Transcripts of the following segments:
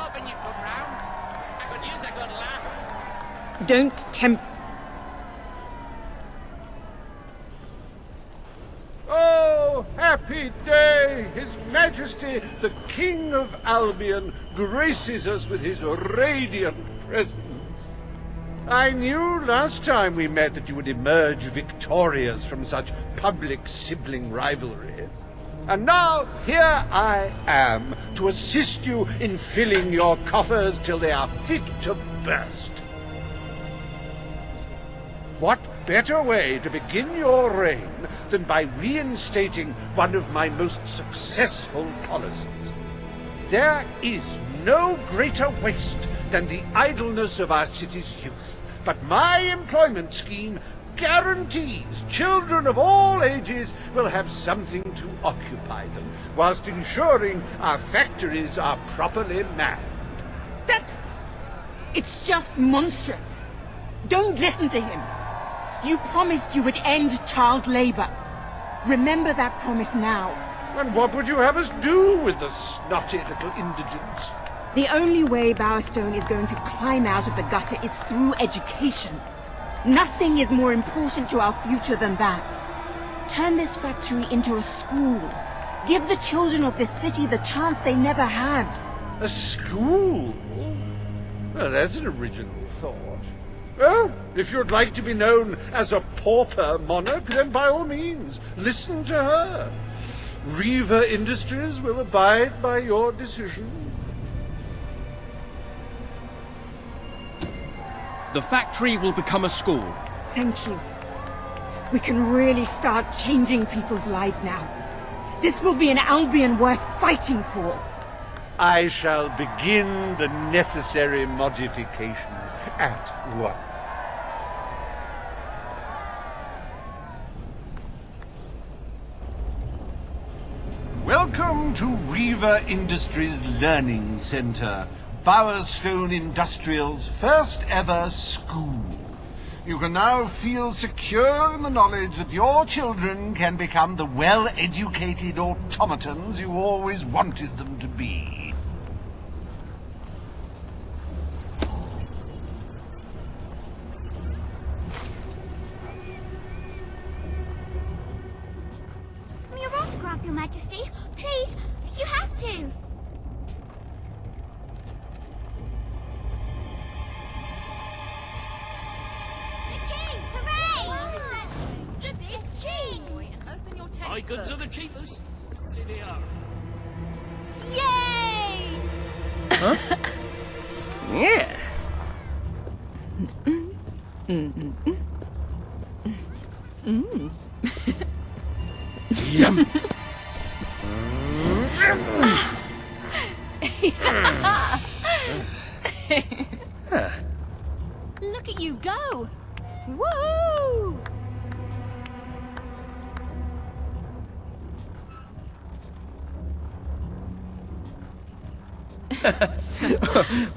hoping you'd come round. I could use a good laugh. Don't tempt... Oh, happy day! His Majesty, the King of Albion, graces us with his radiant presence. I knew last time we met that you would emerge victorious from such public sibling rivalry. And now, here I am, to assist you in filling your coffers till they are fit to burst. What better way to begin your reign than by reinstating one of my most successful policies? There is no greater waste than the idleness of our city's youth, but my employment scheme guarantees children of all ages will have something to occupy them, whilst ensuring our factories are properly manned. It's just monstrous. Don't listen to him. You promised you would end child labor. Remember that promise now. And what would you have us do with the snotty little indigents? The only way Bowerstone is going to climb out of the gutter is through education. Nothing is more important to our future than that. Turn this factory into a school. Give the children of this city the chance they never had. A school? Well, that's an original thought. Well, if you'd like to be known as a pauper monarch, then by all means, listen to her. Reaver Industries will abide by your decision. The factory will become a school. Thank you. We can really start changing people's lives now. This will be an Albion worth fighting for. I shall begin the necessary modifications at once. Welcome to Reaver Industries Learning Center, Bowerstone Industrial's first ever school. You can now feel secure in the knowledge that your children can become the well-educated automatons you always wanted them to be. Your autograph, Your Majesty. Please, you have to. The king! Hooray! The big cheese! Open your My textbook. goods are the cheapest. Here they are. Yay! Yeah. Yum. Look at you go! Woo!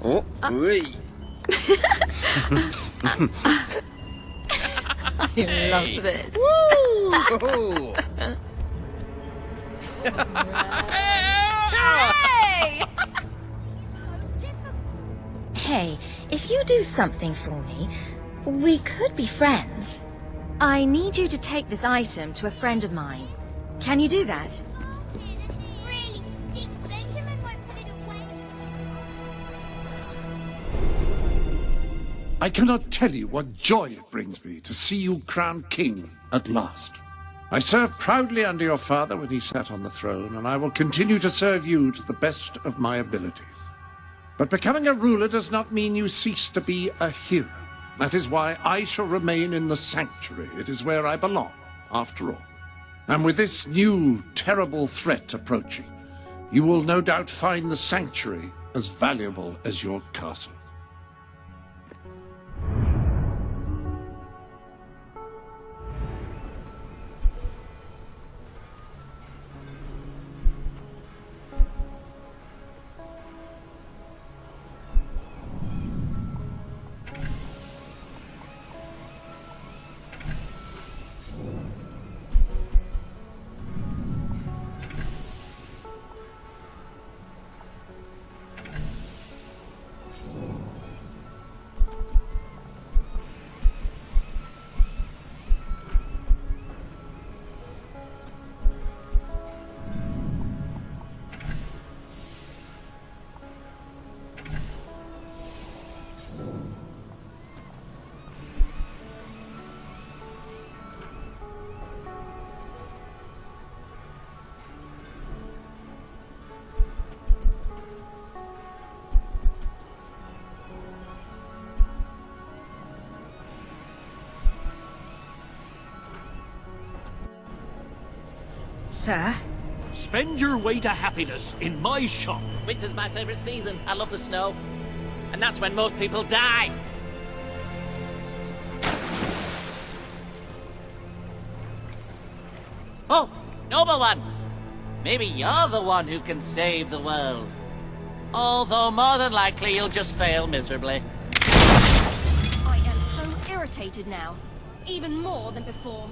Oh, oui. I love this. Oh. Hooray! Hey, if you do something for me, we could be friends. I need you to take this item to a friend of mine. Can you do that? Really stink. Benjamin won't put it away. I cannot tell you what joy it brings me to see you crowned king at last. I served proudly under your father when he sat on the throne, and I will continue to serve you to the best of my abilities. But becoming a ruler does not mean you cease to be a hero. That is why I shall remain in the sanctuary. It is where I belong, after all. And with this new, terrible threat approaching, you will no doubt find the sanctuary as valuable as your castle. Sir? Spend your way to happiness in my shop. Winter's my favourite season. I love the snow. And that's when most people die. Oh, noble one! Maybe you're the one who can save the world. Although more than likely you'll just fail miserably. I am so irritated now. Even more than before.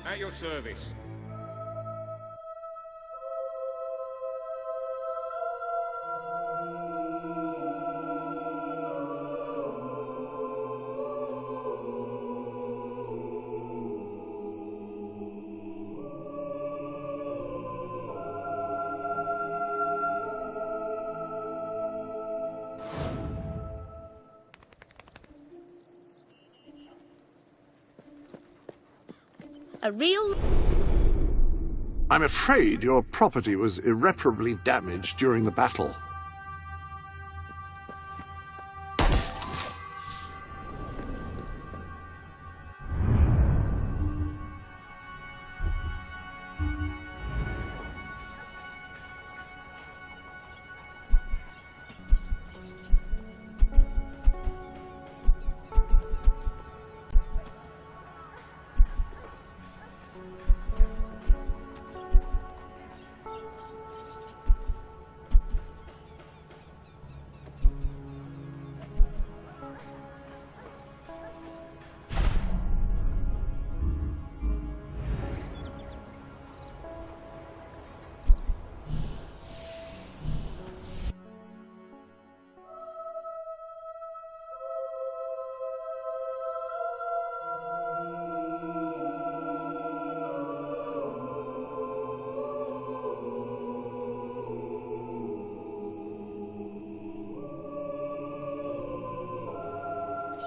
At your service. A real... I'm afraid your property was irreparably damaged during the battle.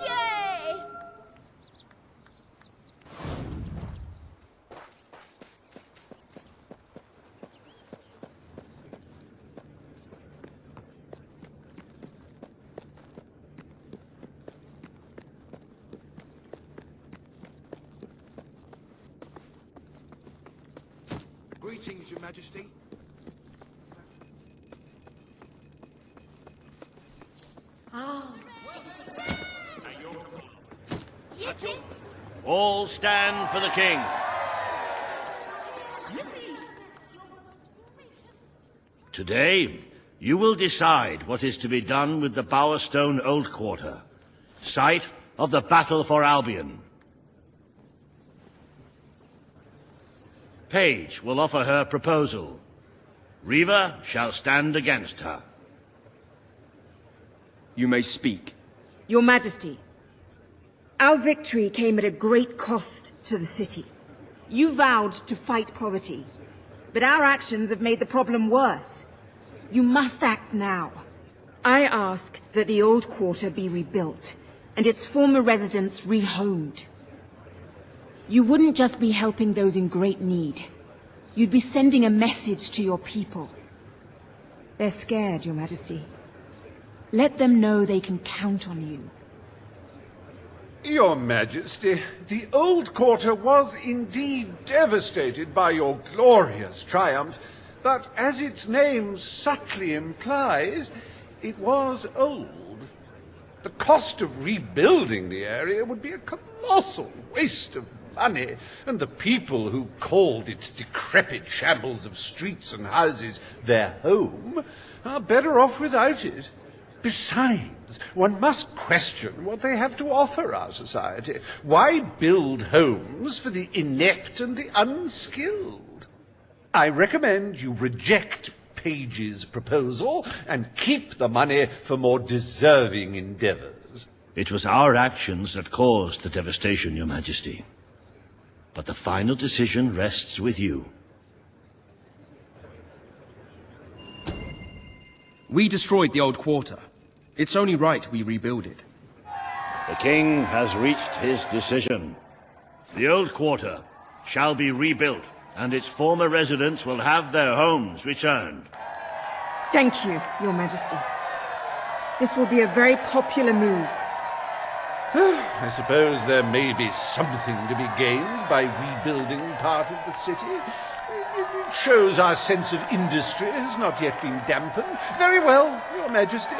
Yay! Greetings, Your Majesty. Atkins, All stand for the king. Today, you will decide what is to be done with the Bowerstone Old Quarter, site of the Battle for Albion. Paige will offer her proposal. Reaver shall stand against her. You may speak. Your Majesty, our victory came at a great cost to the city. You vowed to fight poverty, but our actions have made the problem worse. You must act now. I ask that the old quarter be rebuilt, and its former residents rehomed. You wouldn't just be helping those in great need. You'd be sending a message to your people. They're scared, Your Majesty. Let them know they can count on you. Your Majesty, the old quarter was indeed devastated by your glorious triumph, but as its name subtly implies, it was old. The cost of rebuilding the area would be a colossal waste of money, and the people who called its decrepit shambles of streets and houses their home are better off without it. Besides, one must question what they have to offer our society. Why build homes for the inept and the unskilled? I recommend you reject Paige's proposal and keep the money for more deserving endeavors. It was our actions that caused the devastation, Your Majesty. But the final decision rests with you. We destroyed the old quarter. It's only right we rebuild it. The king has reached his decision. The old quarter shall be rebuilt, and its former residents will have their homes returned. Thank you, Your Majesty. This will be a very popular move. I suppose there may be something to be gained by rebuilding part of the city. It shows our sense of industry has not yet been dampened. Very well, Your Majesty.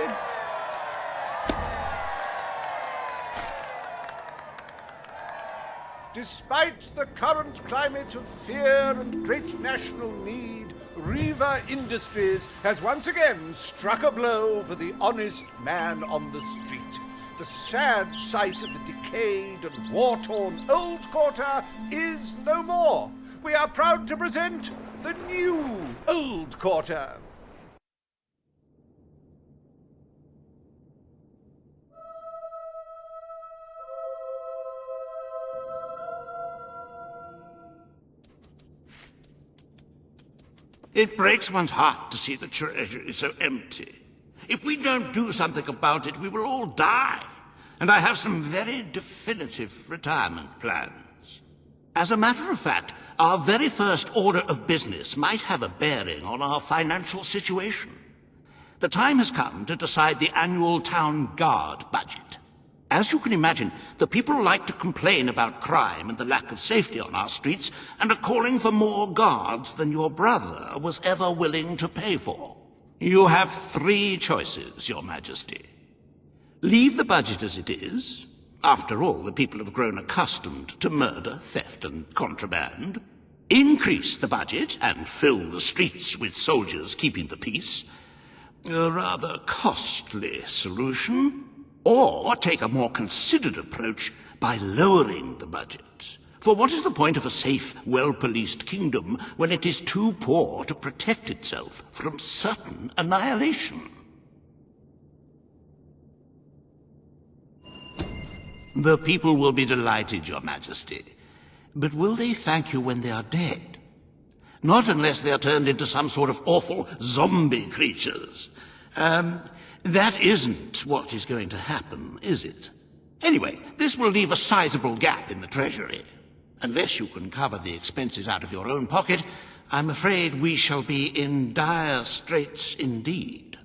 Despite the current climate of fear and great national need, Riva Industries has once again struck a blow for the honest man on the street. The sad sight of the decayed and war-torn old quarter is no more. We are proud to present the new old quarter. It breaks one's heart to see the treasury so empty. If we don't do something about it, we will all die. And I have some very definitive retirement plans. As a matter of fact, our very first order of business might have a bearing on our financial situation. The time has come to decide the annual town guard budget. As you can imagine, the people like to complain about crime and the lack of safety on our streets and are calling for more guards than your brother was ever willing to pay for. You have 3 choices, Your Majesty. Leave the budget as it is. After all, the people have grown accustomed to murder, theft, and contraband. Increase the budget and fill the streets with soldiers keeping the peace. A rather costly solution. Or take a more considered approach by lowering the budget. For what is the point of a safe, well-policed kingdom when it is too poor to protect itself from certain annihilation? The people will be delighted, Your Majesty. But will they thank you when they are dead? Not unless they are turned into some sort of awful zombie creatures. That isn't what is going to happen, is it? Anyway, this will leave a sizable gap in the treasury. Unless you can cover the expenses out of your own pocket, I'm afraid we shall be in dire straits indeed.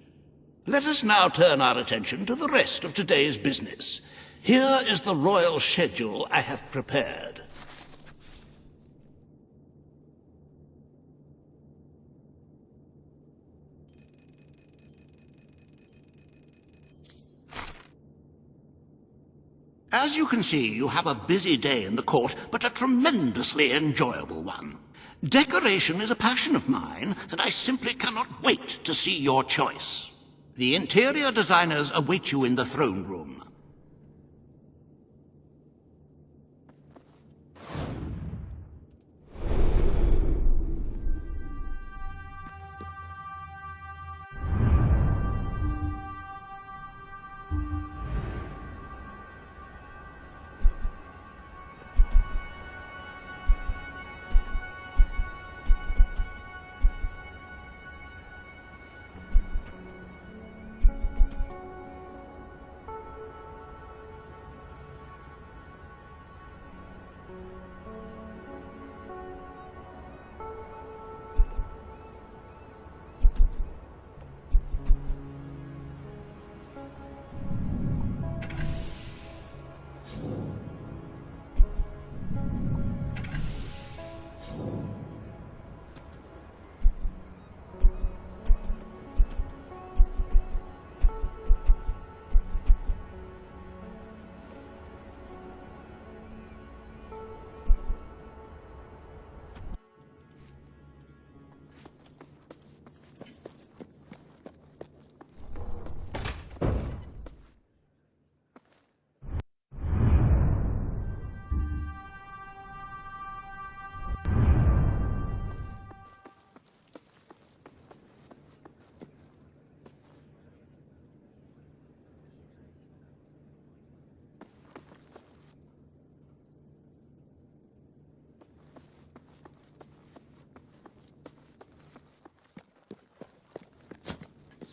Let us now turn our attention to the rest of today's business. Here is the royal schedule I have prepared. As you can see, you have a busy day in the court, but a tremendously enjoyable one. Decoration is a passion of mine, and I simply cannot wait to see your choice. The interior designers await you in the throne room.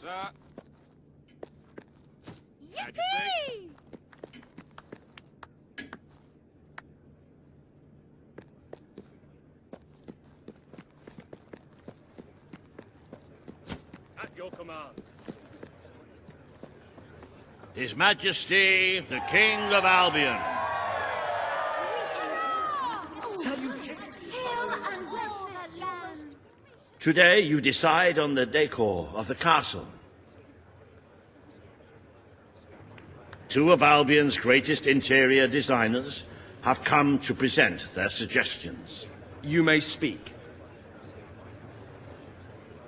Sir. Majesty. your command. His Majesty, the King of Albion. Today you decide on the decor of the castle. Two of Albion's greatest interior designers have come to present their suggestions. You may speak.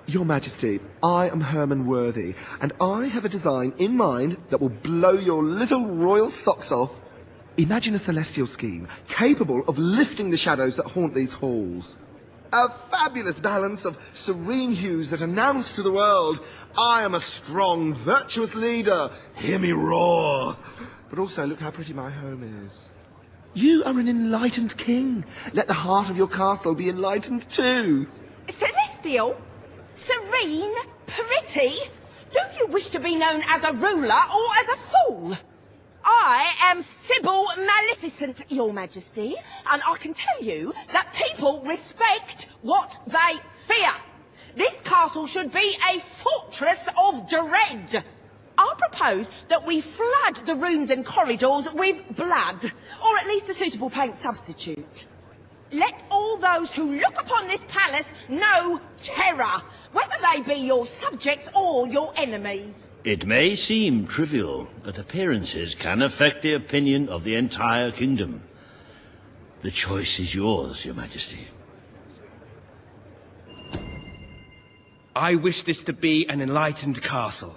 Your Majesty, I am Herman Worthy, and I have a design in mind that will blow your little royal socks off. Imagine a celestial scheme capable of lifting the shadows that haunt these halls. A fabulous balance of serene hues that announce to the world, I am a strong, virtuous leader. Hear me roar. But also, look how pretty my home is. You are an enlightened king. Let the heart of your castle be enlightened too. Celestial? Serene? Pretty? Do you wish to be known as a ruler or as a fool? I am Sybil Maleficent, Your Majesty, and I can tell you that people respect what they fear. This castle should be a fortress of dread. I propose that we flood the rooms and corridors with blood, or at least a suitable paint substitute. Let all those who look upon this palace know terror, whether they be your subjects or your enemies. It may seem trivial, but appearances can affect the opinion of the entire kingdom. The choice is yours, Your Majesty. I wish this to be an enlightened castle.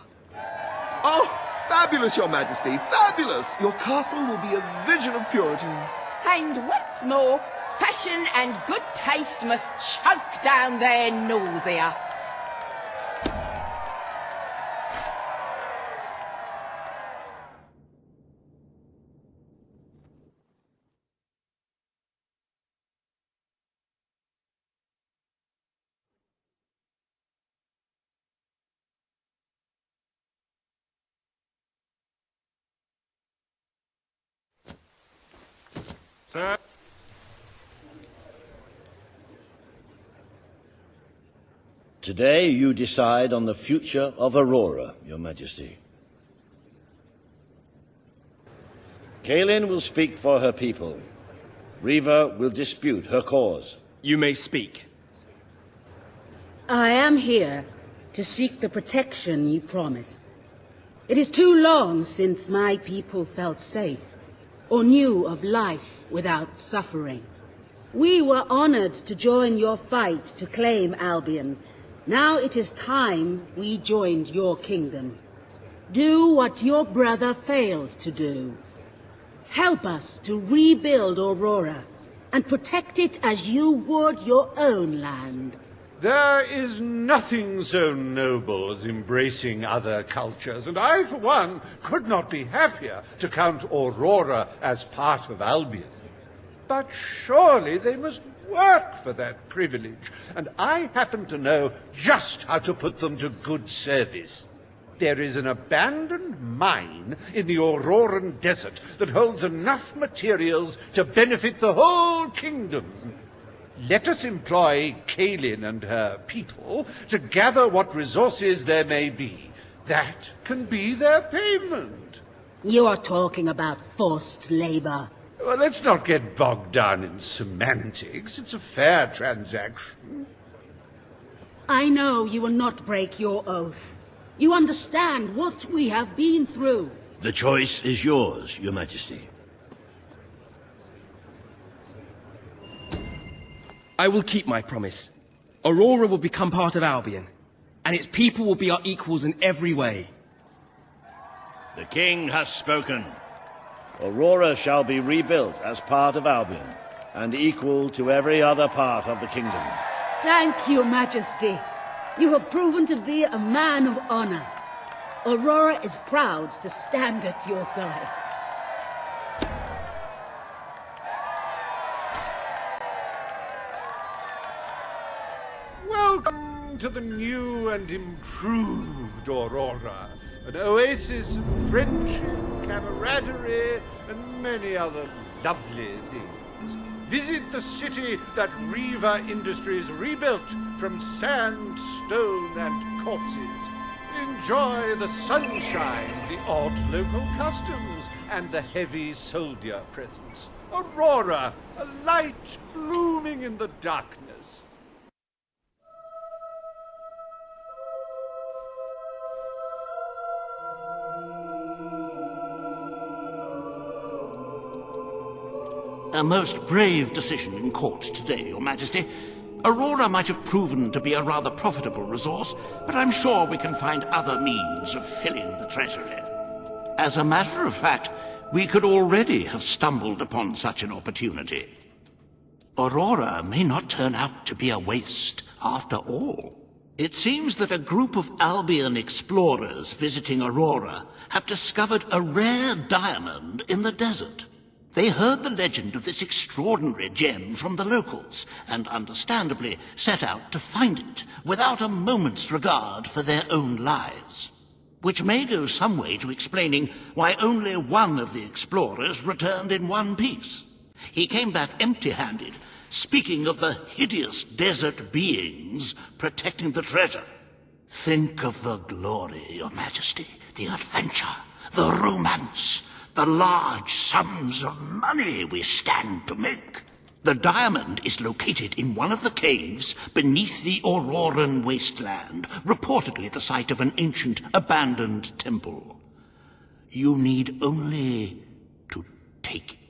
Oh, fabulous, Your Majesty, fabulous! Your castle will be a vision of purity. And what's more, fashion and good taste must choke down their nausea. Sir? Today you decide on the future of Aurora, Your Majesty. Kaelin will speak for her people. Riva will dispute her cause. You may speak. I am here to seek the protection you promised. It is too long since my people felt safe, or knew of life without suffering. We were honored to join your fight to claim Albion. Now it is time we joined your kingdom. Do what your brother failed to do. Help us to rebuild Aurora and protect it as you would your own land. There is nothing so noble as embracing other cultures, and I, for one, could not be happier to count Aurora as part of Albion. But surely they must work for that privilege, and I happen to know just how to put them to good service. There is an abandoned mine in the Auroran desert that holds enough materials to benefit the whole kingdom. Let us employ Kaelin and her people to gather what resources there may be. That can be their payment. You are talking about forced labor. Well, let's not get bogged down in semantics. It's a fair transaction. I know you will not break your oath. You understand what we have been through. The choice is yours, Your Majesty. I will keep my promise. Aurora will become part of Albion, and its people will be our equals in every way. The king has spoken. Aurora shall be rebuilt as part of Albion, and equal to every other part of the kingdom. Thank you, Majesty. You have proven to be a man of honor. Aurora is proud to stand at your side. Welcome to the new and improved Aurora, an oasis of friendship, camaraderie, and many other lovely things. Visit the city that Riva Industries rebuilt from sand, stone, and corpses. Enjoy the sunshine, the odd local customs, and the heavy soldier presence. Aurora, a light blooming in the darkness. A most brave decision in court today, Your Majesty. Aurora might have proven to be a rather profitable resource, but I'm sure we can find other means of filling the treasury. As a matter of fact, we could already have stumbled upon such an opportunity. Aurora may not turn out to be a waste after all. It seems that a group of Albion explorers visiting Aurora have discovered a rare diamond in the desert. They heard the legend of this extraordinary gem from the locals, and understandably set out to find it, without a moment's regard for their own lives. Which may go some way to explaining why only one of the explorers returned in one piece. He came back empty-handed, speaking of the hideous desert beings protecting the treasure. Think of the glory, Your Majesty, the adventure, the romance, the large sums of money we stand to make. The diamond is located in one of the caves beneath the Auroran wasteland, reportedly the site of an ancient, abandoned temple. You need only to take it.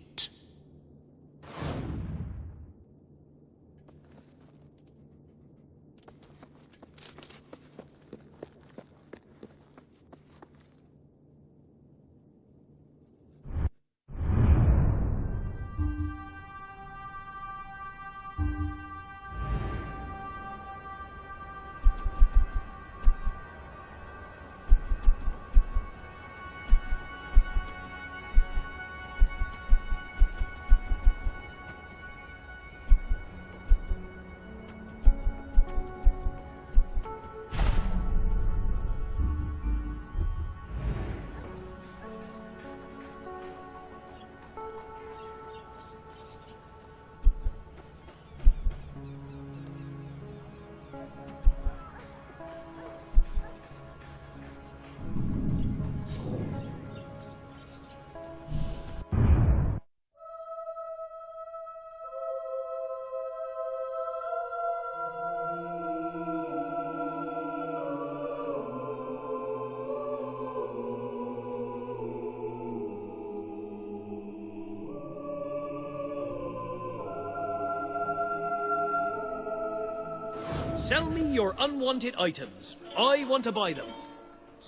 Sell me your unwanted items. I want to buy them.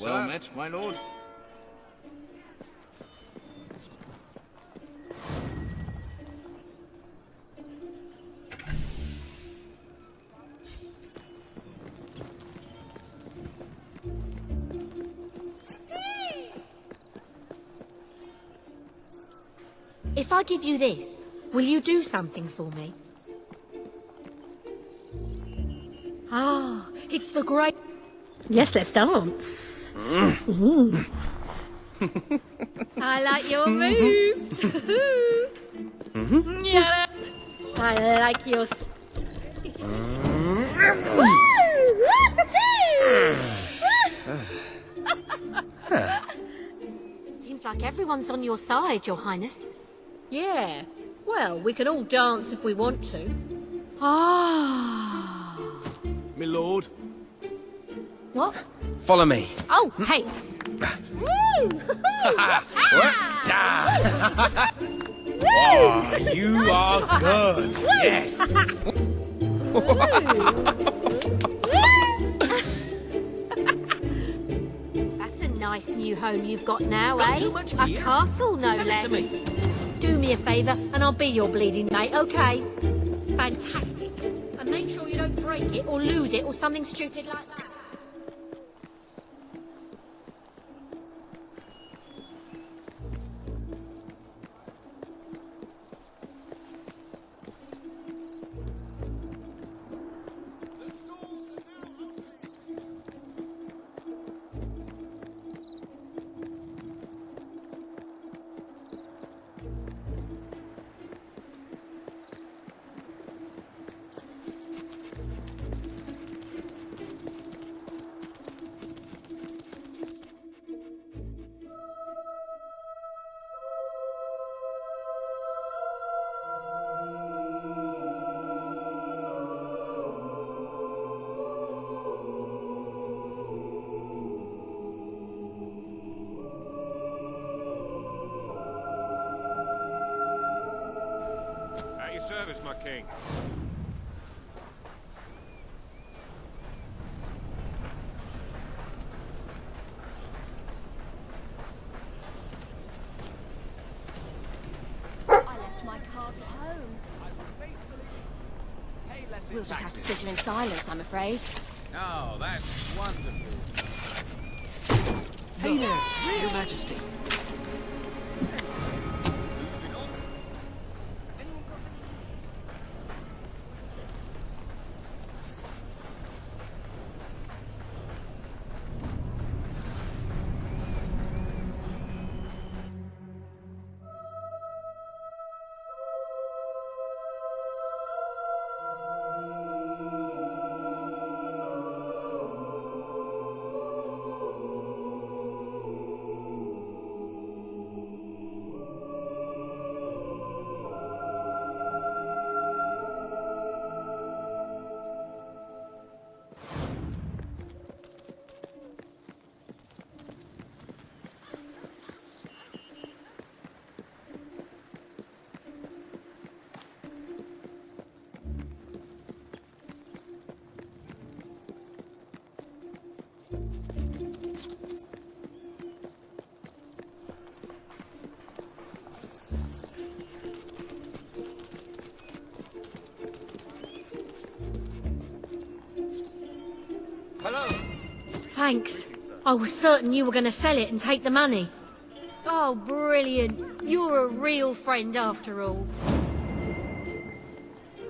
Well met, my lord. If I give you this, will you do something for me? Ah, it's the great... Yes, let's dance. I like your moves. Yeah. I like your... Seems like everyone's on your side, Your Highness. Yeah. Well, we can all dance if we want to. Ah. My lord. What? Follow me. Oh, hey. Oh, you are good. Yes. That's a nice new home you've got now, Not eh? too much A gear. castle, no Sell it less. to me. Do me a favour, and I'll be your bleeding mate, okay? Fantastic. And make sure you don't break it or lose it or something stupid like that. orders, my king. I left my cards at home. We'll just have to sit here in silence, I'm afraid. Oh, that's wonderful. Hey there, Your Majesty. Thanks. I was certain you were going to sell it and take the money. Oh, brilliant. You're a real friend after all.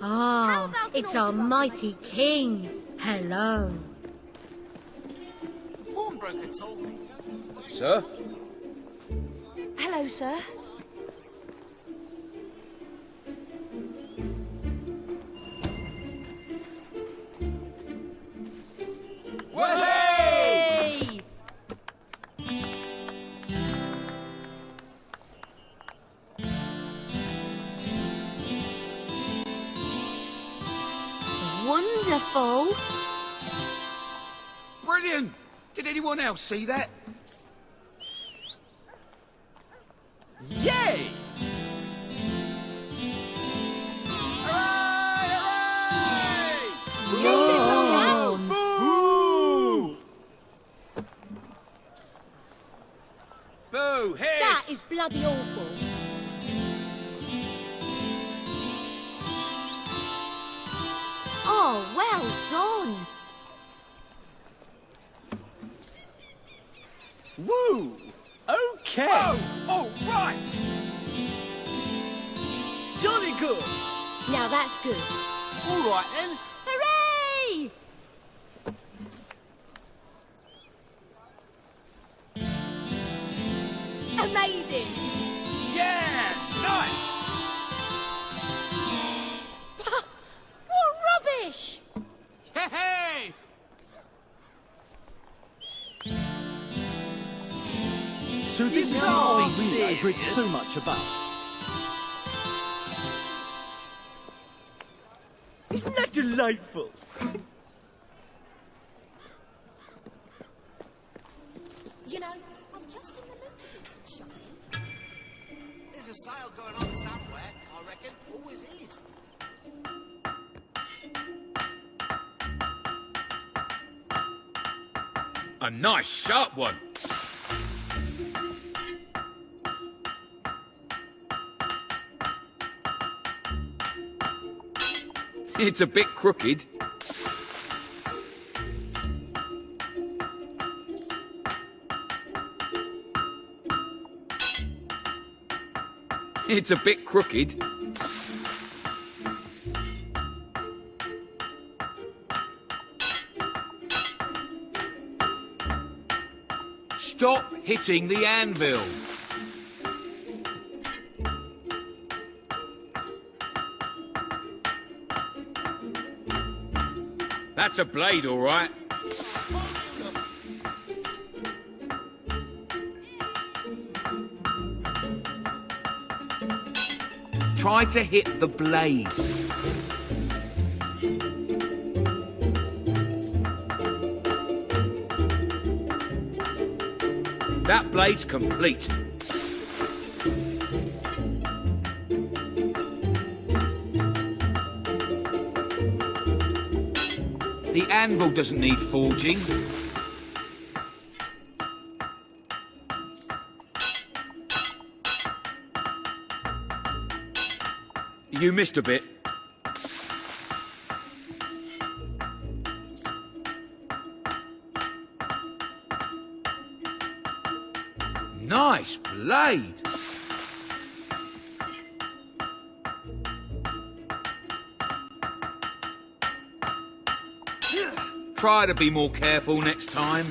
Ah, it's our mighty king. Hello. The pawnbroker told me. Sir? Hello, sir. Hey! Wonderful. Brilliant! Did anyone else see that? Yay! Boo! Hiss! That is bloody awful. Oh, well done. Woo! Okay! Whoa! All right! Jolly good! Now that's good. All right then. Hooray! Amazing! Yeah! Nice! What rubbish! Hey! So this is the RV I've read so much about. Isn't that delightful? You know, I'm just in the mood to do some shopping. There's a sale going on somewhere, I reckon. Always is. A nice sharp one. It's a bit crooked. It's a bit crooked. Stop hitting the anvil. That's a blade, all right. Try to hit the blade. That blade's complete. The anvil doesn't need forging. You missed a bit. Nice blade. Try to be more careful next time.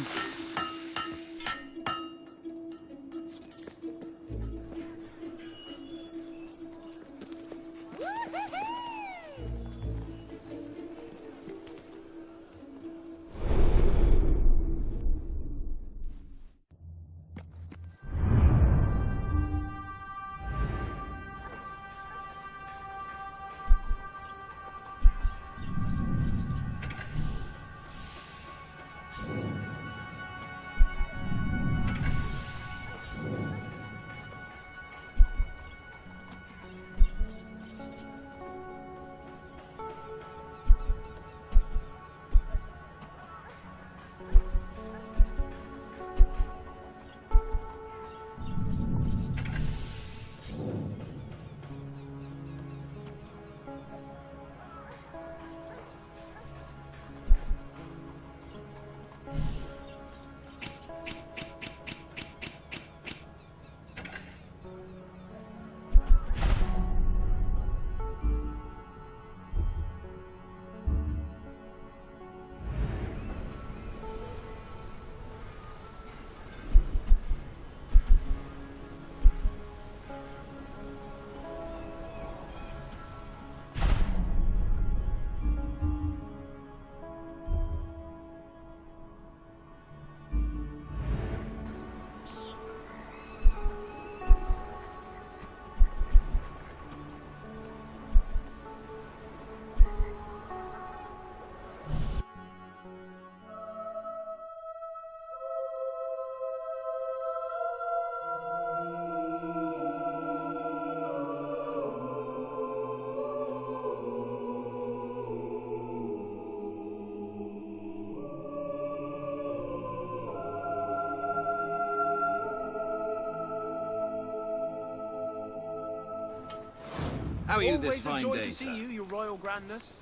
How are you Always this fine a joy day, to see sir? you, your royal grandness.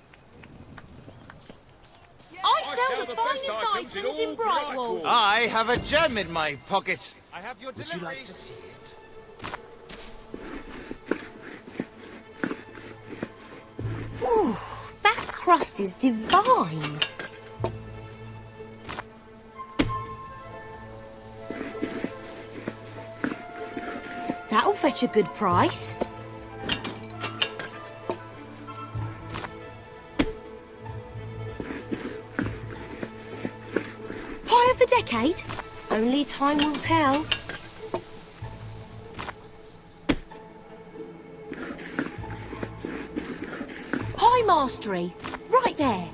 I sell the finest items in Brightwall. I have a gem in my pocket. I have your Would you like to see it? Ooh, that crust is divine. That'll fetch a good price. Pie of the decade? Only time will tell. Pie mastery, right there.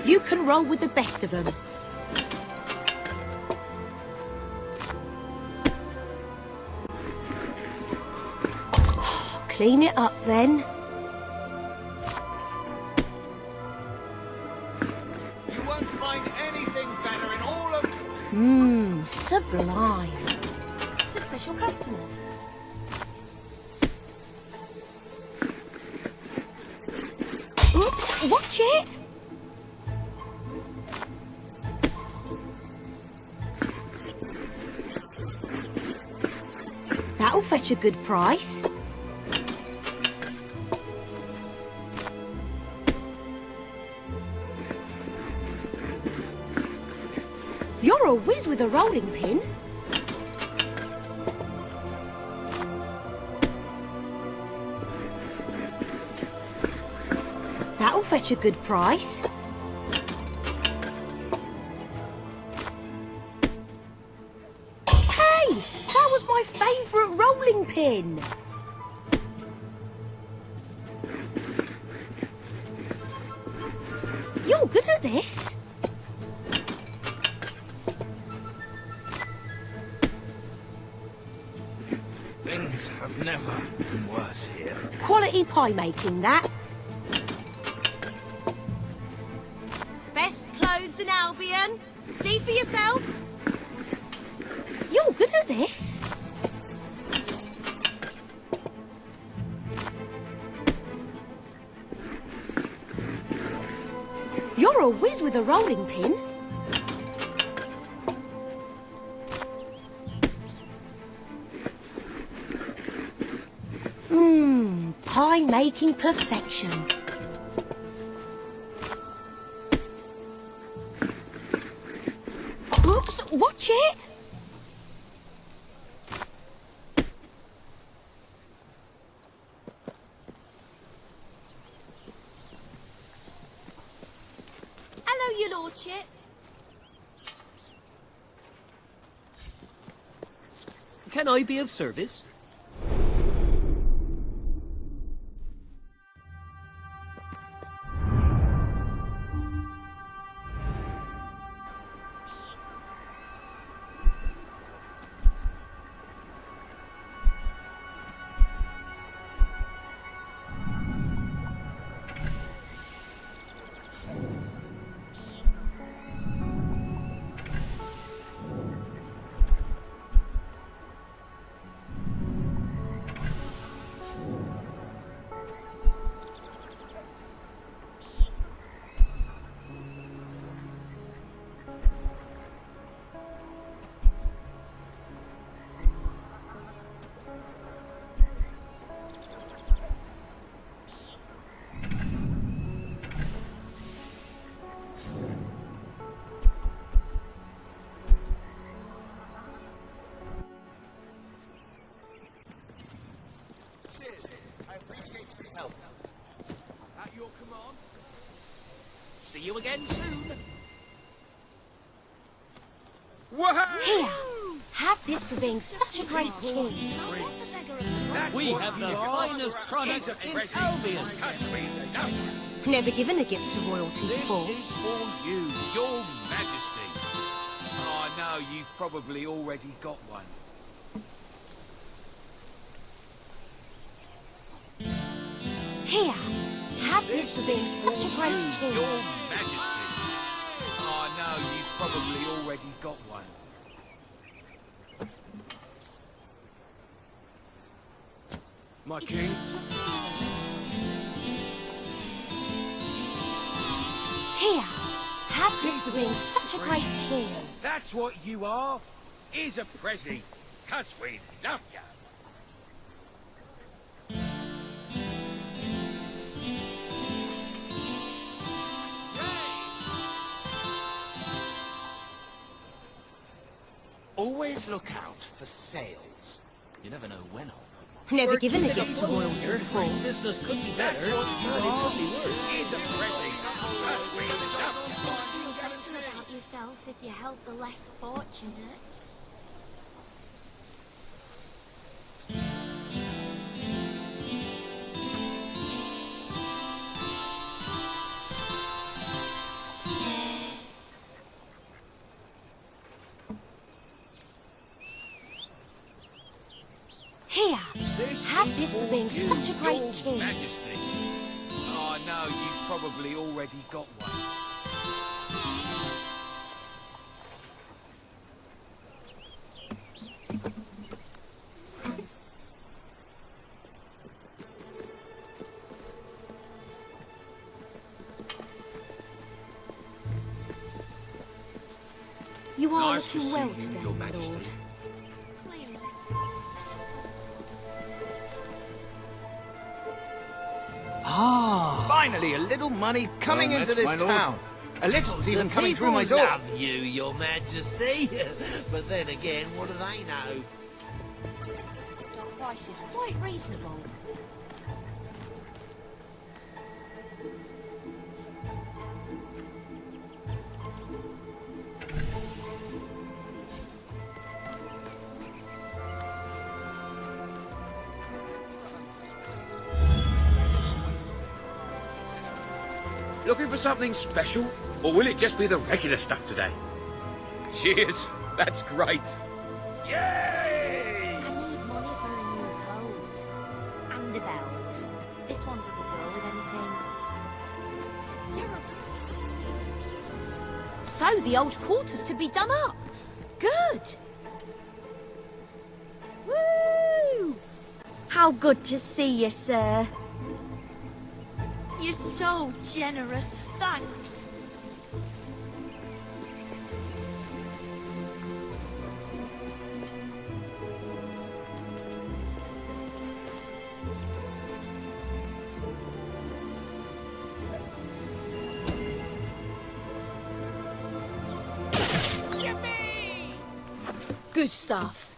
You can roll with the best of them. Clean it up then. You won't find anything better in all of... Mmm, sublime. To special customers. Oops, watch it! That'll fetch a good price. You're a whiz with a rolling pin. That'll fetch a good price. Hey, that was my favourite rolling pin. You're good at this. Things have never been worse here. Quality pie making, that. Best clothes in Albion. See for yourself. You're good at this. You're a whiz with a rolling pin. Pie making perfection. Oops, watch it! Hello, your lordship. Can I be of service? At your command. See you again soon. Here, have this for being such a great king. We have the finest product in Albion. Never given a gift to royalty before. This is for you, your majesty. Oh, no, you've probably already got one. Here, have this for being such a great king. Your majesty. Oh, no, you've probably already got one. My king? Here, have this for being such a great king. That's what you are. Here's a prezi, 'cause we love you. Always look out for sales. You never know when I'll put Never given a gift to royalty before. Business could be better, but it could be worse. Here's a prezi, 'cause we love you. Feel better about yourself if you help the less fortunate. Here, have this for being such a great king. Majesty. Oh, no, you've probably already got one. You are Nice to looking see well you, today, Your my Majesty. lord. Ah! Finally, a little money coming Well, into that's this my lord. town. A little's even The coming through my people door. love you, Your Majesty. But then again, what do they know? Stock price is quite reasonable. Looking for something special? Or will it just be the regular stuff today? Cheers! That's great! Yay! I need money for a new coat. belt. This one doesn't go with anything. So the old quarter's to be done up. Good. Woo! How good to see you, sir. You're so generous. Thanks. Good stuff.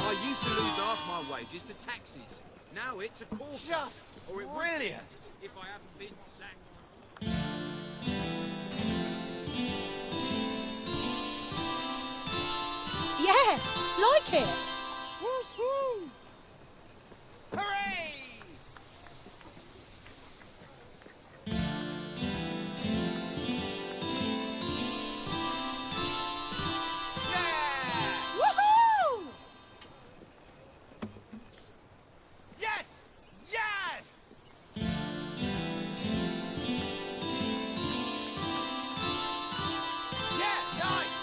I used to lose half my wages to taxes. Now it's a quarter. Just or it brilliant. If I haven't been sacked. Yeah, like it. Woo-hoo! Hooray! Woohoo! Yes! Yes! Yeah, nice!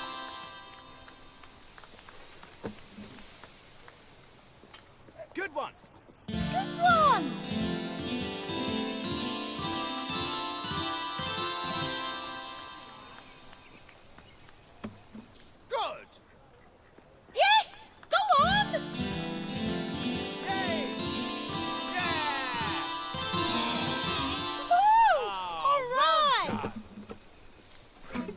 Good one! Good one! Good! Yes! Go on! Yay! Yeah! Woo! Oh, All right! well done.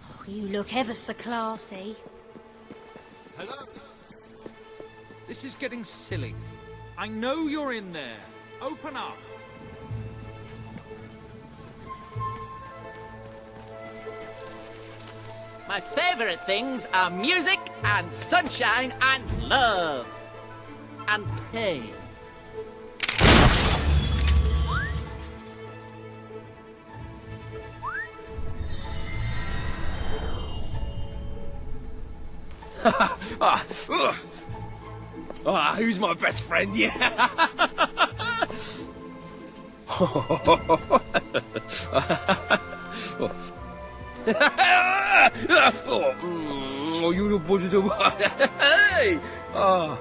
Oh, you look ever so classy. Hello? This is getting silly. I know you're in there. Open up. My favorite things are music and sunshine and love. And pain. Who's my best friend? Yeah. Oh, you look positive. Hey! Oh.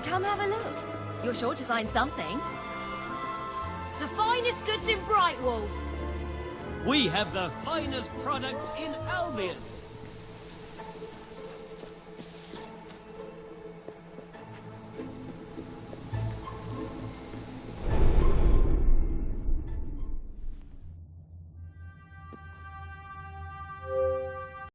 Come have a look. You're sure to find something. The finest goods in Brightwall. We have the finest product in Albion.